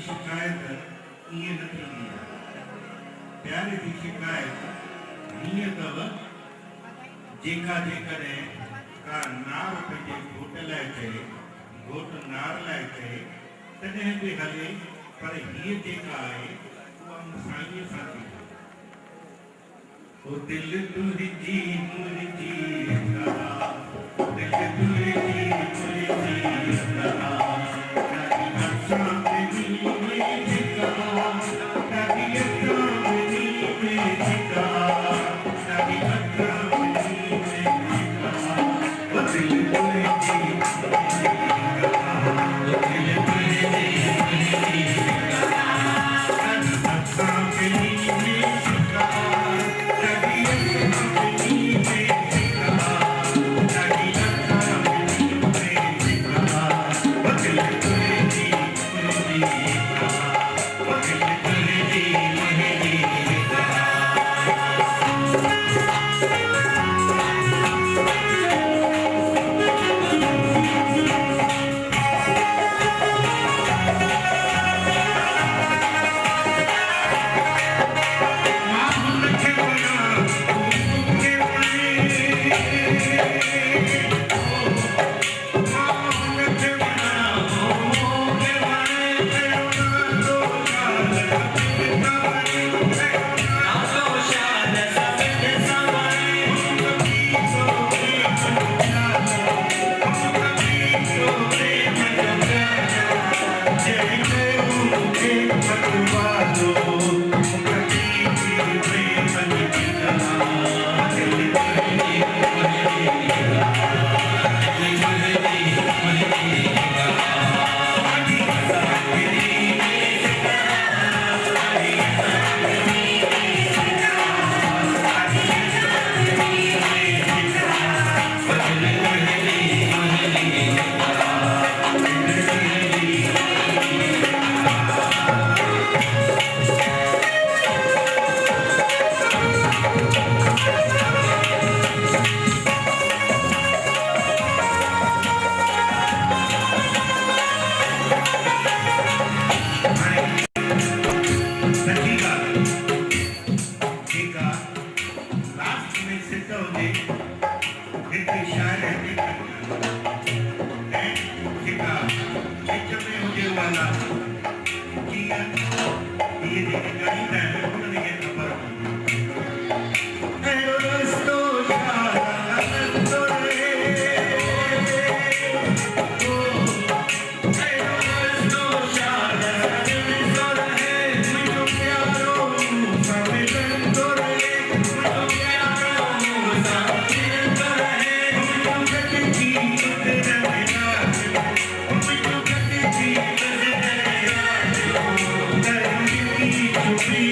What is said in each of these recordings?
शिकायत ईअं न थींदी आहे। प्यार जी शिकायत हीअं अथव जेका जेकॾहिं का नार पंहिंजे घोट लाइ चए, घोट नार लाइ चए तॾहिं बि हले, पर हीअ जेका आहे उहा साईंअ सां थी थिए। ओ दिल तुंहिंजी मुंहिंजी अदा, दिल तुंहिंजी मुंहिंजी अदा, कॾहिं असां ॿिन्ही में जेका, कॾहिं असां ॿिन्ही में जेका, कॾहिं असां ॿिन्ही में जेका, ओ दिल तुंहिंजी मुंहिंजी अदा, ओ दिल तुंहिंजी मुंहिंजी अदा, कॾहिं असां ॿिन्ही में जेका, कॾहिं असां ॿिन्ही में जेका, कॾहिं असां ॿिन्ही में जेका, ओ दिल तुंहिंजी मुंहिंजी अदा, ओ दिल तुंहिंजी मुंहिंजी अदा। मां हुनखे वणा, तूं मूंखे वणे, मां हुनखे वणा, तूं मूंखे वणे, कहिड़ो नालो शाद सभिनि सां वणे, कहिड़ो नालो शाद सभिनि सां वणे, हुन कबीर जो प्रेम जो प्यारो, हुन कबीर जो प्रेम जो प्यारो, जंहिं कयो मूंखे पतवारो, हुन कबीर जी प्रेम जी कला, दिल तुंहिंजी मुंहिंजी अदा, दिल तुंहिंजी मुंहिंजी अदा, कॾहिं असां ॿिन्ही में जेका, कॾहिं असां ॿिन्ही में जेका, कॾहिं असां ॿिन्ही में जेका, ओ दिल तुंहिंजी मुंहिंजी अदा, दिल तुंहिंजी मुंहिंजी हाणे सची ॻाल्हि जेका लास्ट में सिट हुजे हिकु शाइर जी ऐं जेका विच में हुजे उहा लास्ट, जीअं इहे जेके ॻाईंदा आहिनि उन्हनि खे ख़बर हूंदी। अहिड़ो रस्तो शाद हलंदो रहे, ओ अहिड़ो रस्तो शाद हलंदो रहे, मुंहिंजो प्यारो मूं सां मिलंदो रहे, मुंहिंजो प्यारो मूं सां मिलंदो रहे, मुंहिंजो गॾिजी गुज़रनि रातियूं, मुंहिंजो गॾिजी गुज़रनि रातियूं, तरंगी छुपी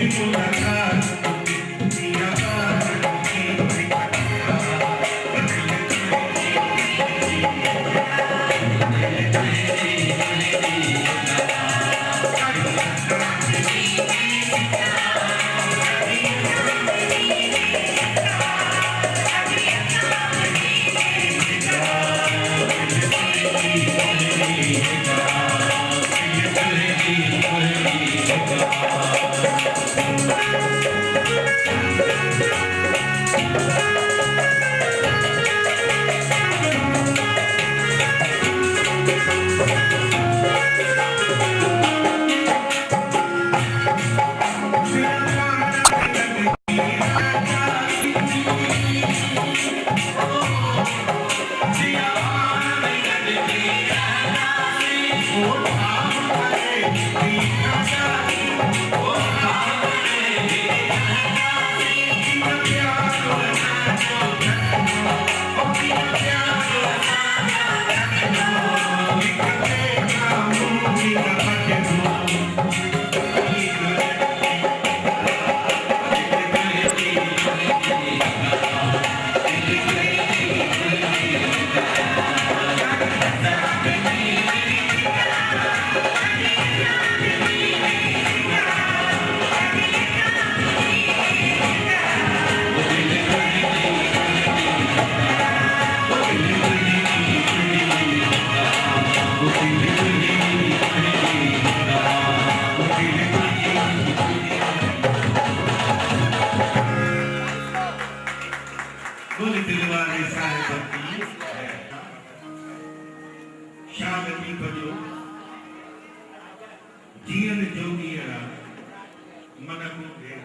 शांति भजो जीवन जोगी मन को दे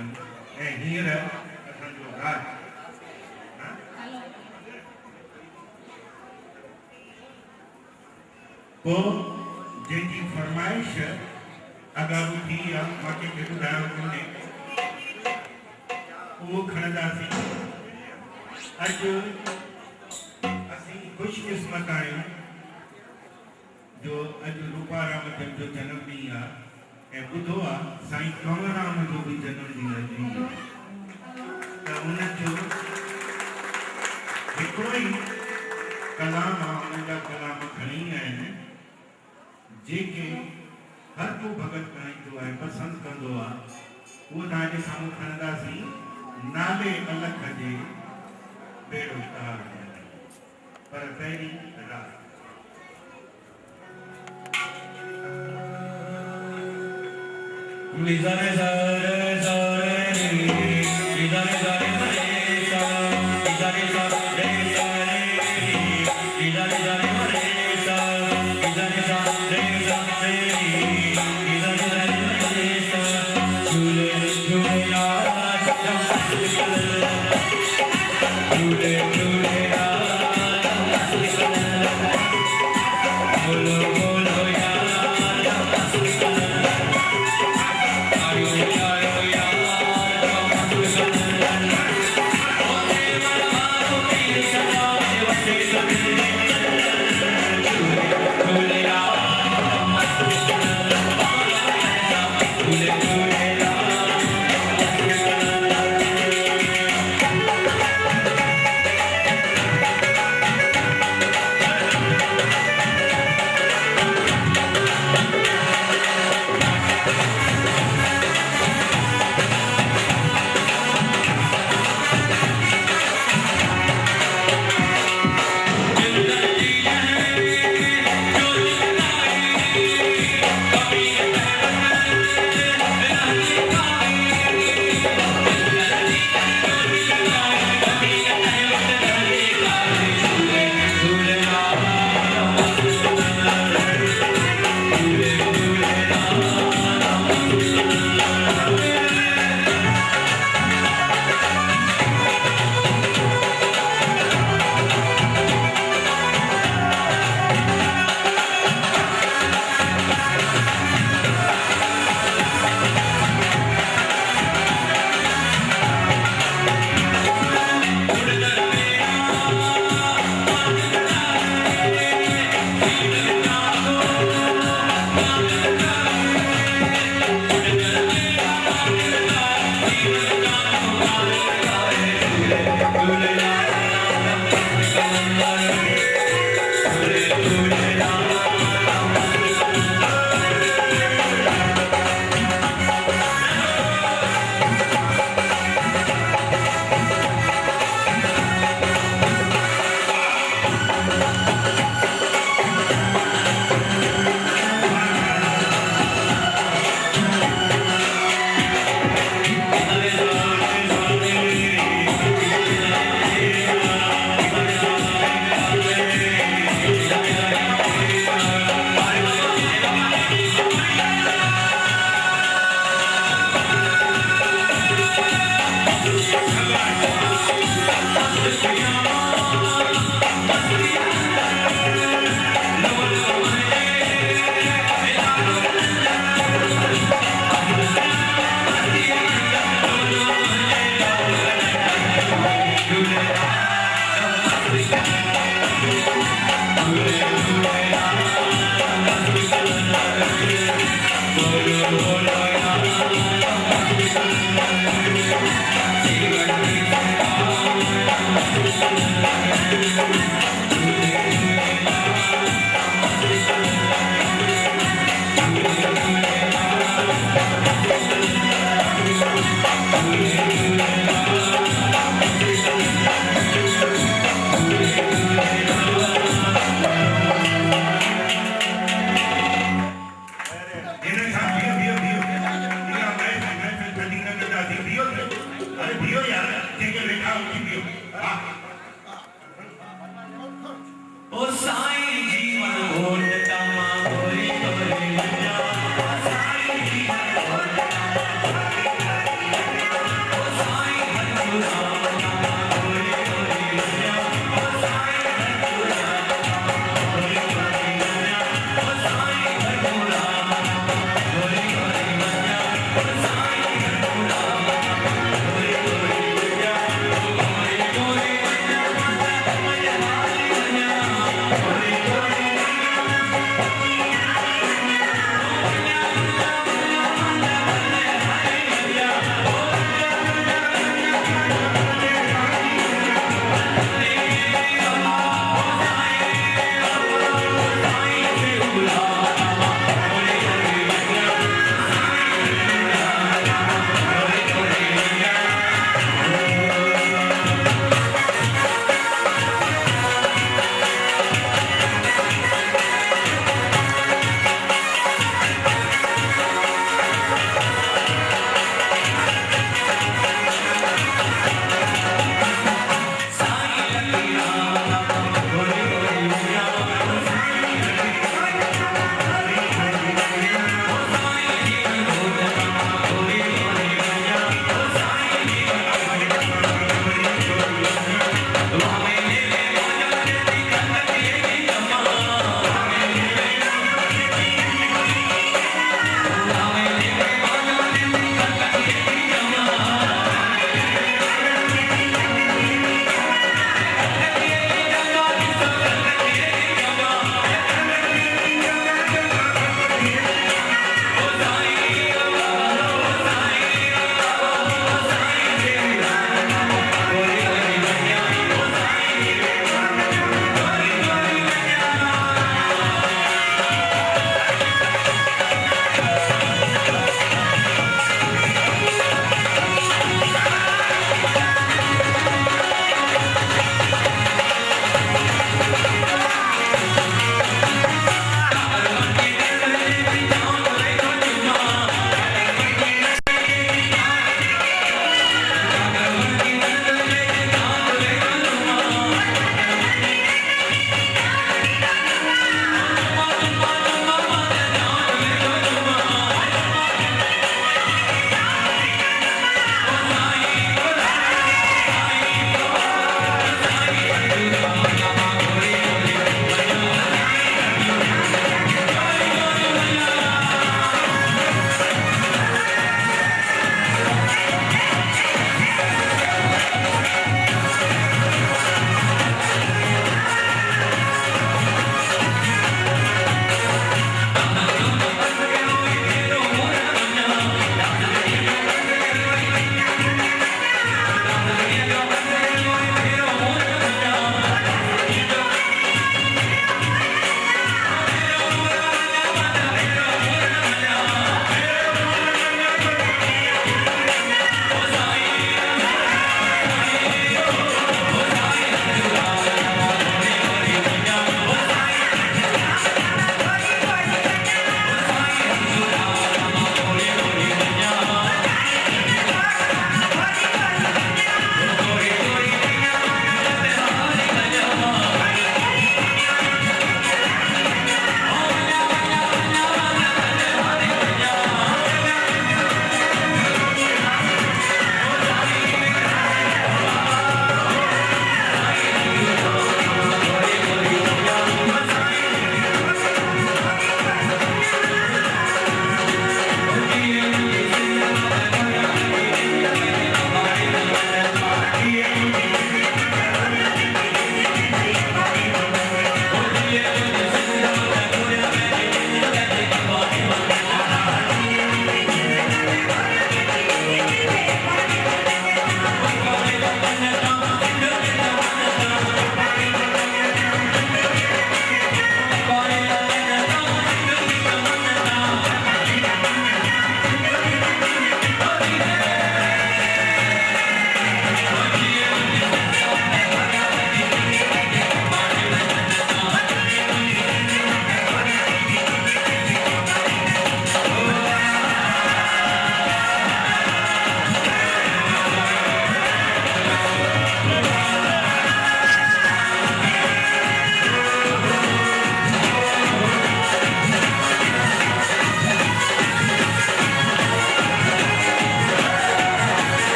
कनि ऐं हींअर असांजो राज पोइ जंहिंजी फरमाइश अगाऊ थी आहे मां कंहिंखे ॿुधायो कोन्हे उहो खणंदासीं अॼु असीं ख़ुशकिस्मत आहियूं जो अॼु रूपाराम जन जो जनम ॾींहुं आहे ऐं ॿुधो आहे साईं कंवरराम जो बि जनम ॾींहुं अॼु आहे त उनजो हिकिड़ो ई कलाम आहे उन जा कलाम घणी आहिनि जेके हर को भगत ॻाईंदो आहे पसंदि कंदो आहे उहो तव्हांजे साम्हूं खणंदासीं नाले अलख जे बेड़ो तार पर पहिरीं रात Vizare sare sare re, vizare sare sare sa, vizare sare sare re, vizare sare sare sa, vizare sare sare re, vizare sare sare sa. Jule jule la jam jule jule la bolo bolo ya jam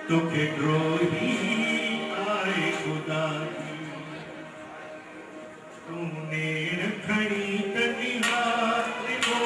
तुखे द्रोही आए खुदा की तूने रखनी तनिहार को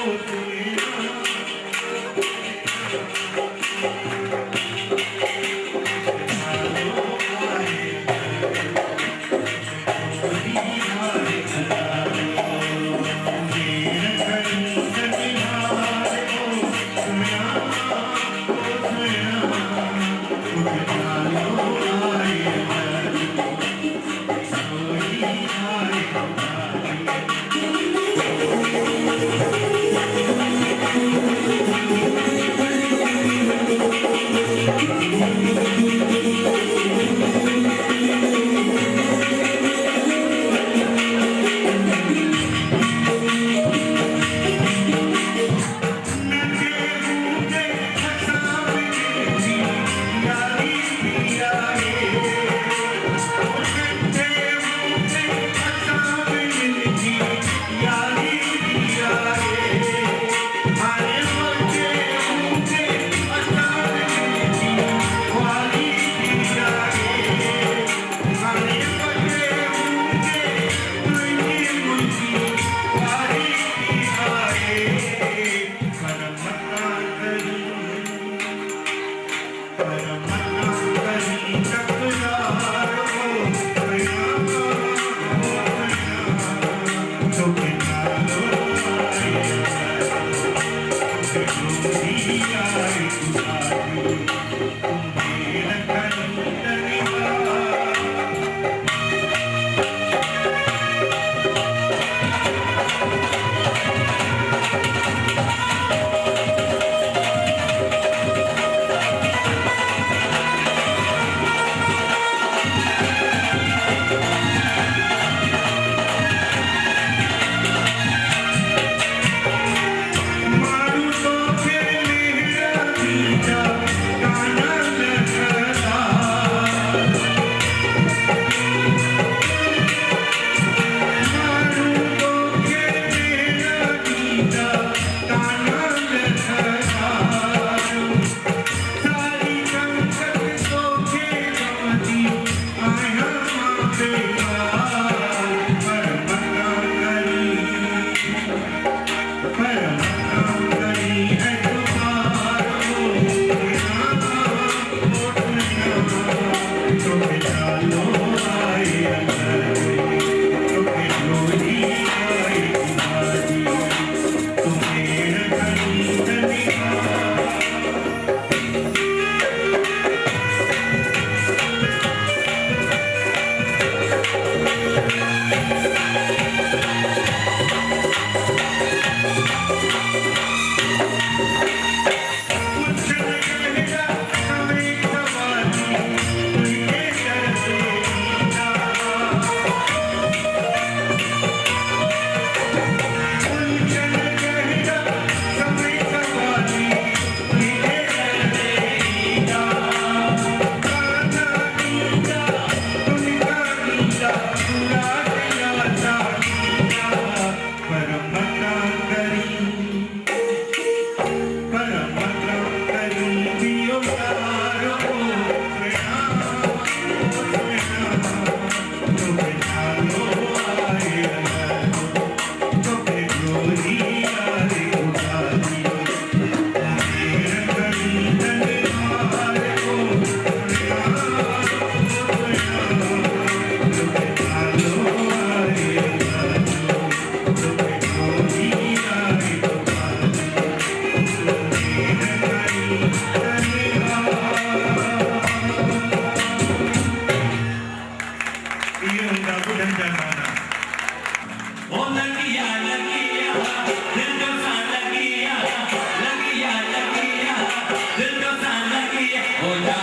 Hola.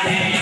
Jai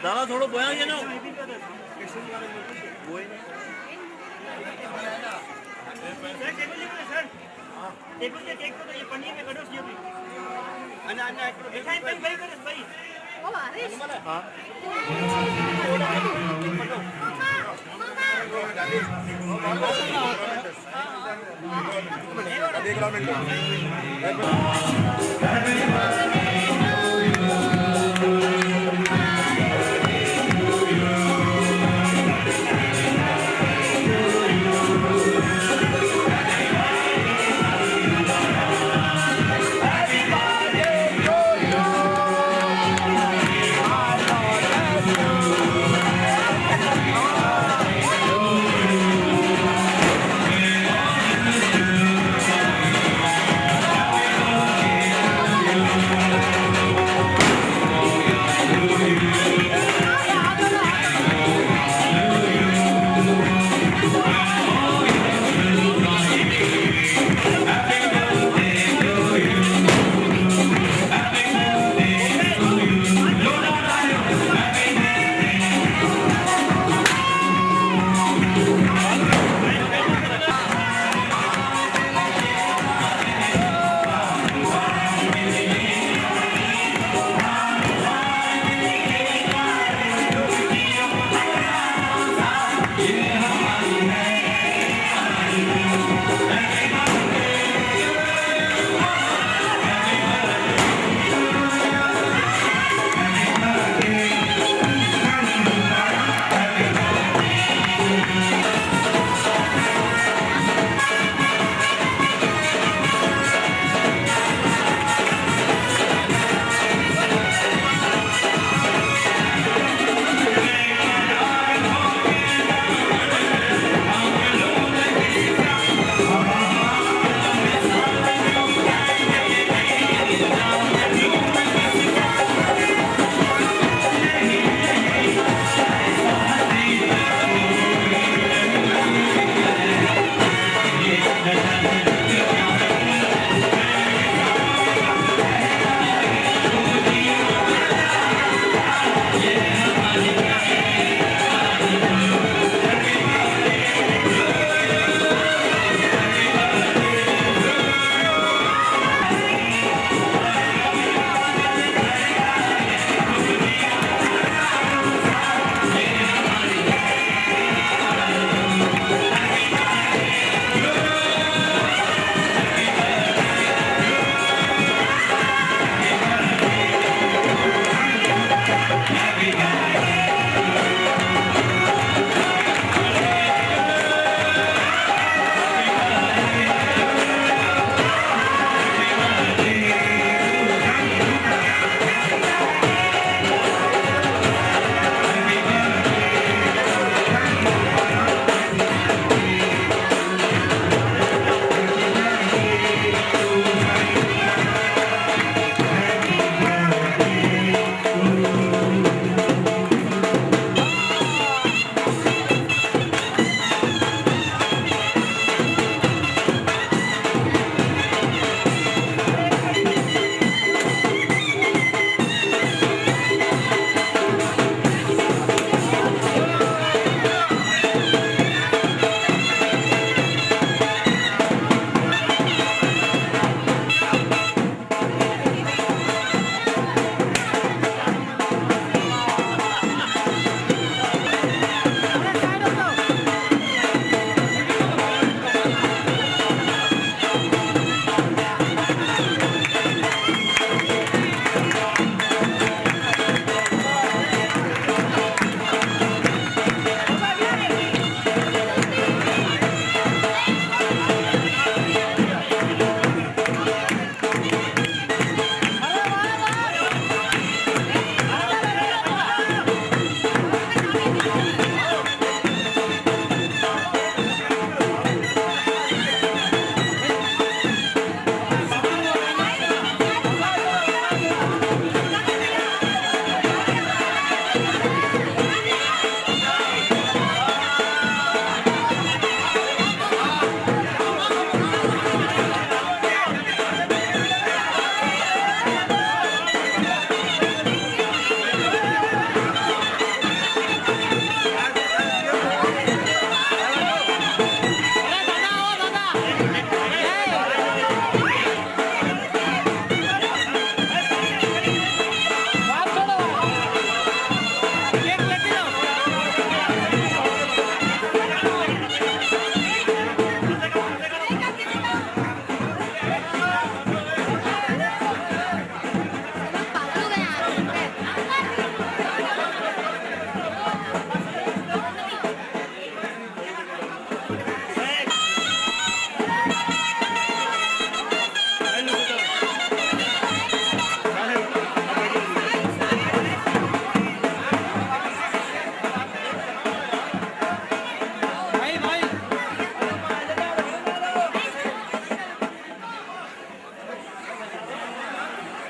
દાદા થોડો બોયા છે ને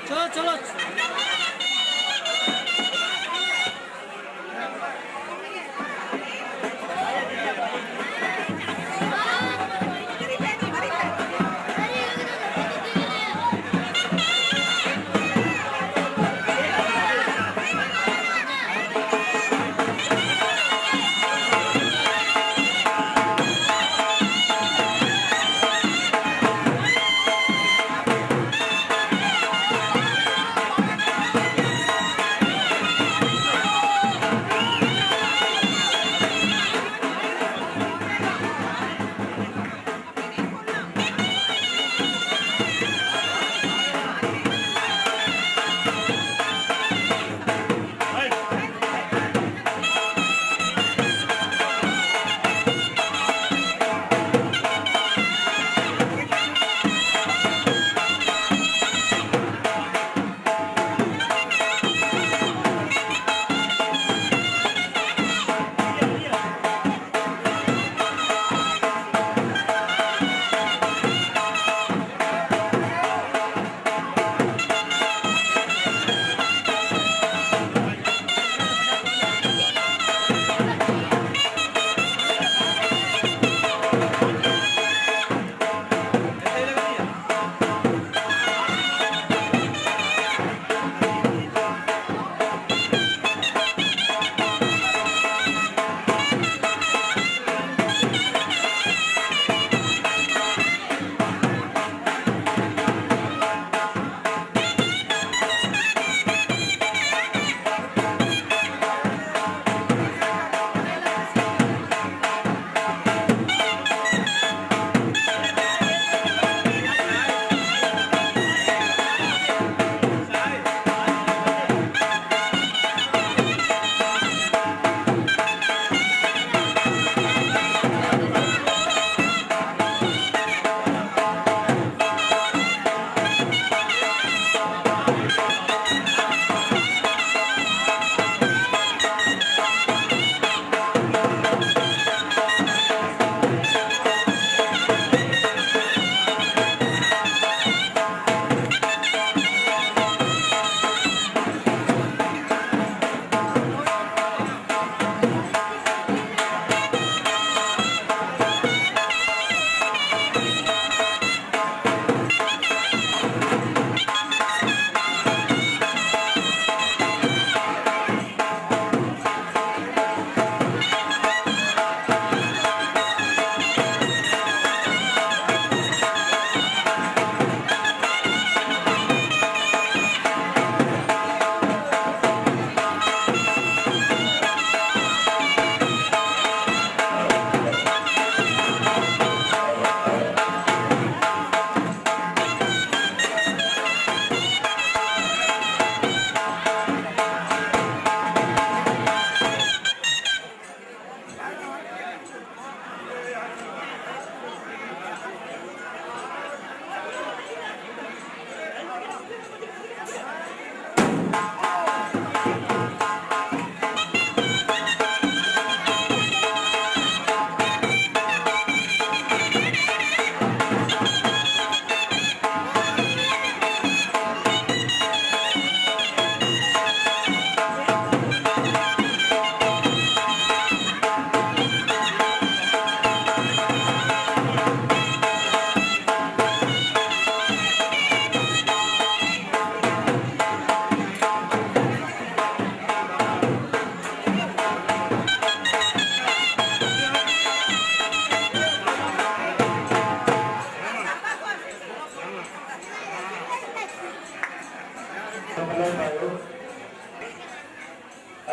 चलो चलो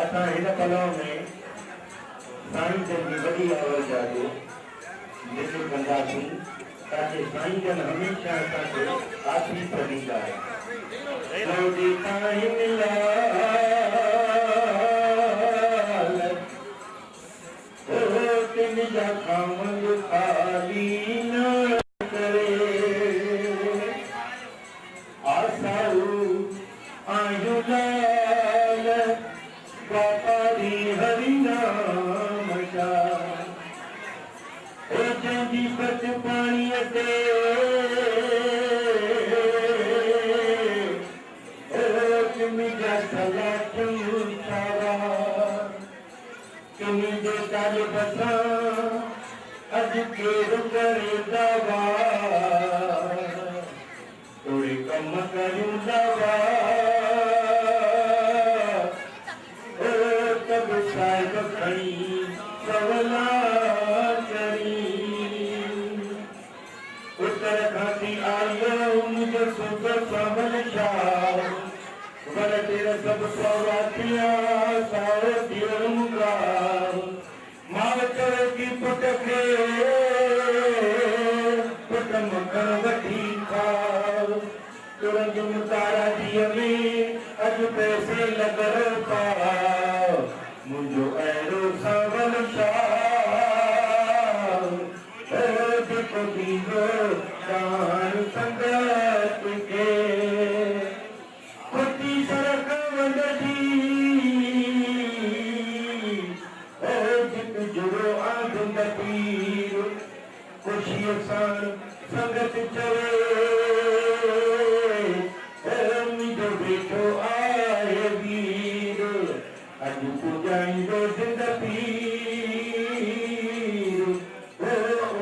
असां हिन पलाव में साईं जन जी वॾी आवाज़ आहे जेके कंदासीं ताकि साईं जन हमेशह असांखे आशीष ॾींदा लौटी साईं लाल ओ तिन जा खामल खाली न करे आसाऊ आयु लाल बापारी हरि नाम जा ओ जंदी पत पानी ते सब सवातिया साओ दियमुगा माव चवे की पुट खे पुट मखण वठी खाओ तुरंत मुतारा दिय में अॼु पैसे लॻल पाओ मुंहिंजो अहिड़ो सावल शाह जेको ॾींदो कान संगत खे खुटी सड़क वंदजी जित जुड़ो आंध पीर ख़ुशीअ सां संगत चवे मुंहिंजो बेटो आहे वीर अॼु पुॼाईंदो जिंद पीर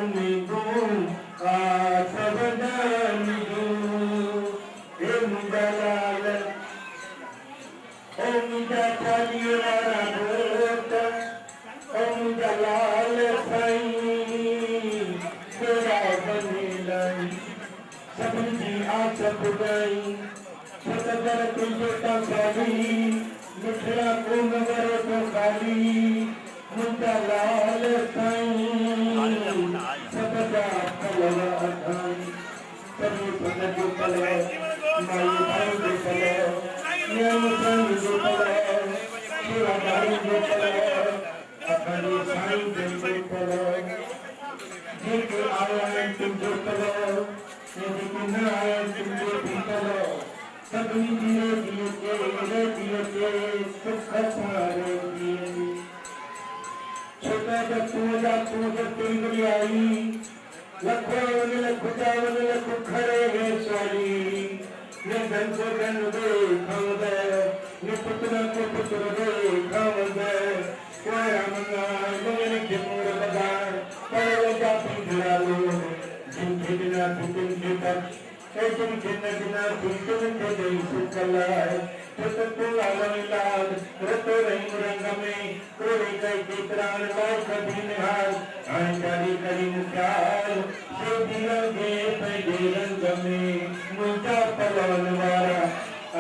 उम्मीदूं आस वॾनि जूं हे मुंहिंजा लाल ओ मुंहिंजा चालीह वारा घोट ओ मुंहिंजा लाल साईं तेरा बनेलाई सभिनी जी आस पुॼाई सतगर तुंहिंजो तां साली मिठड़ा कोन वरो तो खाली मुंहिंजा लाल साईं सतजा फल अथाई सभी फल जो फल माई भाई जो फल नियम संग जो फल सेवादारी जो फल अखंड साईं जो फल जेके आया आहिनि तुंहिंजो फल जेके न आया आहिनि तुंहिंजो बि फल सभिनी दिए के सुख सारे दिए छोटा बच्चों तिंगरी आई लखो लख चावल लख खड़े है स्वाली ने धन को धन दे खावद ने पुत्र को पुत्र दे खावद कोई रामना लोगन के मोर बगार पर जाति ढालो जिनके बिना तुम के पर जिनके बिना तुम के दई सुकलाय तो लाल रतो रंग रंग में कोई कई के प्राण लाल कभी निहाल आई जारी करी मुख्याल से दिलोगे पैदे रंग में मुझा पलवन वारा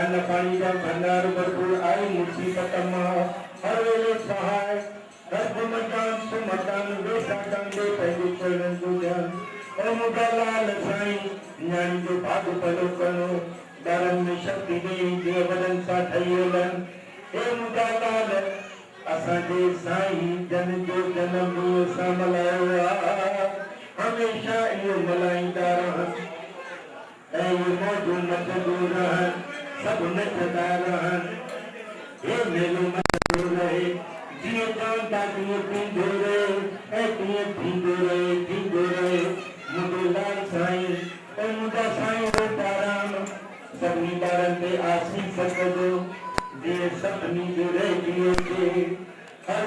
अन्न पानी का भंडार भरपूर आई मुसीबत हर वेले सहाय रब मकान सुमकान वेसाकान दे पैदे चरण गुजन ओ मुझा लाल साईं ज्ञान जो भाग पलो कनो दारन में शक्ति दे देवदन सा ठयोलन हे मुझा लाल असांजे साईं जन जो जन्म असां मल्हायो आहे हमेशा इहो मल्हाईंदा रहनि ऐं इहो मौजूं मचंदो रहनि सभु नचंदा रहनि हे मेलो मचंदो रहे जीअं चवनि था तीअं थींदो रहे ऐं तीअं थींदो रहे मुंहिंजो लाल साईं ऐं मुंहिंजा साईं रोटाराम सभिनी ॿारनि ते आसीस कजो जे सभिनी जो रहिजी अचे हर